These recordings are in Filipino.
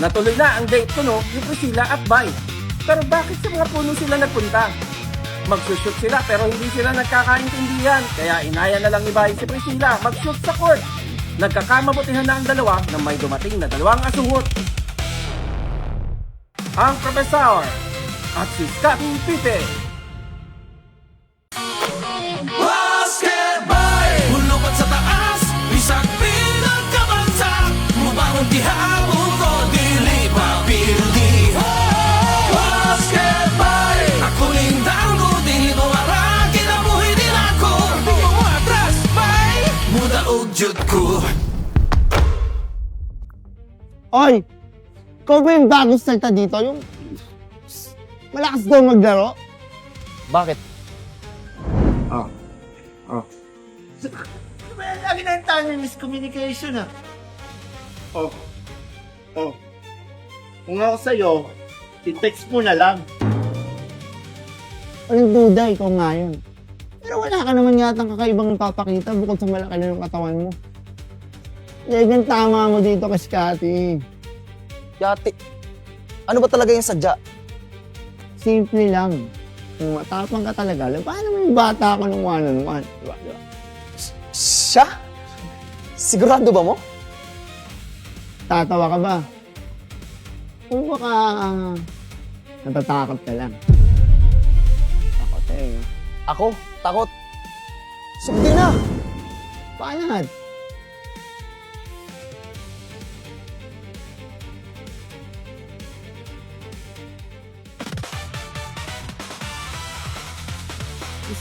Natuloy na ang date ko ni Priscilla at Bay. Pero bakit sa mga puno sila nagpunta? Magsushoot sila pero hindi sila nagkakaintindihan. Kaya inaya na lang ni Bay si Priscilla mag-shoot sa court. Nagkakamabutihan na ang dalawa nang may dumating na dalawang asungot. Ang Professor at si Scotty Pipe. Basketball! Hulungan sa taas, isang pinagkabansa. Mubangon di hamon ko, dili mapildi. Basketball! Ako lindang ko, dili ko maragin ang buhay din ako. Bumatras, bay! Muda og jud ko. Oy! Ikaw ba yung bagong salta dito? Yung malakas daw maglaro? Bakit? Lagi na yung tayo may miscommunication Oh. Kung ako sa'yo, i-text mo na lang. Walang duda, ikaw nga yun. Pero wala ka naman yatang kakaibang papakita bukod sa malaki na yung katawan mo. Yan tama mo dito kay Scotty. Yati. Ano ba talaga yung sadya? Simple lang. Kung matapang ka talaga, paano mo yung bata ako ng one-on-one? Diba? Siya? Sigurado ba mo? Tatawa ka ba? Kung baka natatakot ka lang. Takot Ako? Takot? Sugdi na! Paano?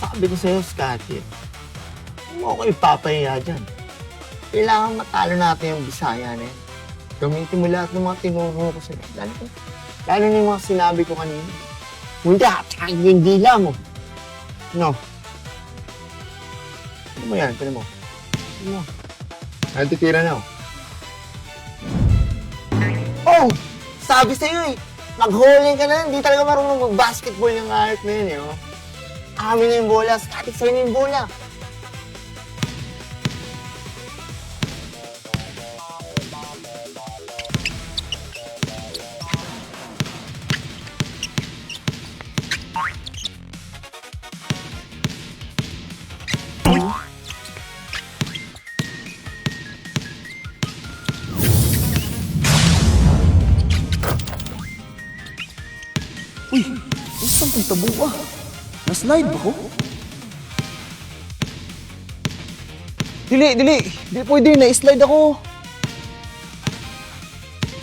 Sabi ko sa'yo, Scotty, huwag mo ako ipapahiya dyan. Kailangan matalo natin yung Bisaya na yan. Gamitin mo lahat ng mga tinuro ko sa'yo. Lalo na yung mga sinabi ko kanina. Hindi, tsaka yung dila mo. No. Ano mo yan? Pwede mo. Ano? Natitira na ako. Oh! Sabi sa'yo eh, mag-holding ka na, hindi talaga marunong mag-basketball yung art na yun eh. Oh. Amin na yung bola, static sa'yo na yung bola. Uy! Saan kong tabo ah? Na-slide ba ko? Dili! Di pwede, na-slide ako.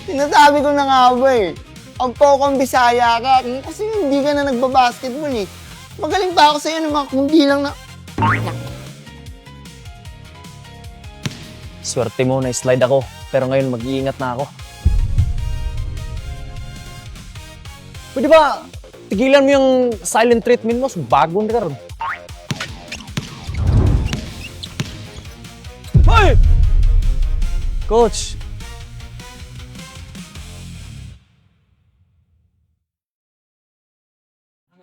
Sinasabi ko na nga ba eh. Ang pokong Bisaya ka, kasi hindi ka na nagbabasketball eh. Magaling pa ako sa'yo ng mga kundi lang na... Swerte mo, na-slide ako. Pero ngayon, mag-iingat na ako. Pwede ba, tigilan mo yung silent treatment mo, bago na karon. Hoy! Coach!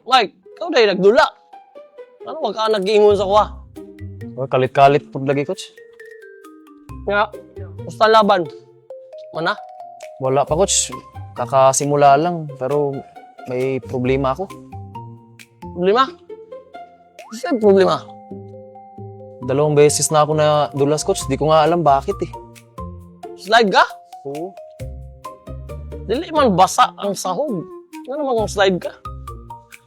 Mike, ikaw dahil nagdula. Ano wag ka nag-iingon sa kuha? Oh, kalit-kalit po lagi, coach. Nga, basta laban. Mana? Wala pa, coach. Kakasimula lang, pero may problema ako. Problema? Saan problema? 2 beses na ako na dulas, coach. Di ko nga alam bakit eh. Slide ka? Oo. Dili man basa ang sahog. Ano naman kung slide ka?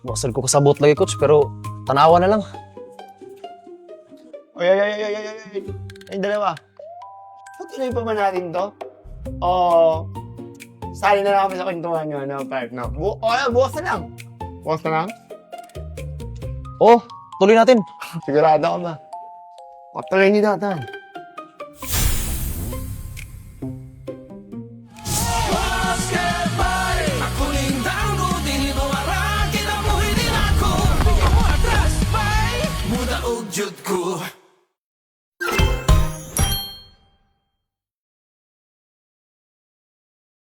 Basal ko kasabot lagi, coach, pero tanawa na lang. Ay, dalawa. Patuloy pa ba natin to? O, sali na lang kami sa kwentuhan nyo, no, Park, no? Bukas na lang. Bukas na lang? Oh, tuloy natin. Sigurado ka ba? Patuloy ni Datan.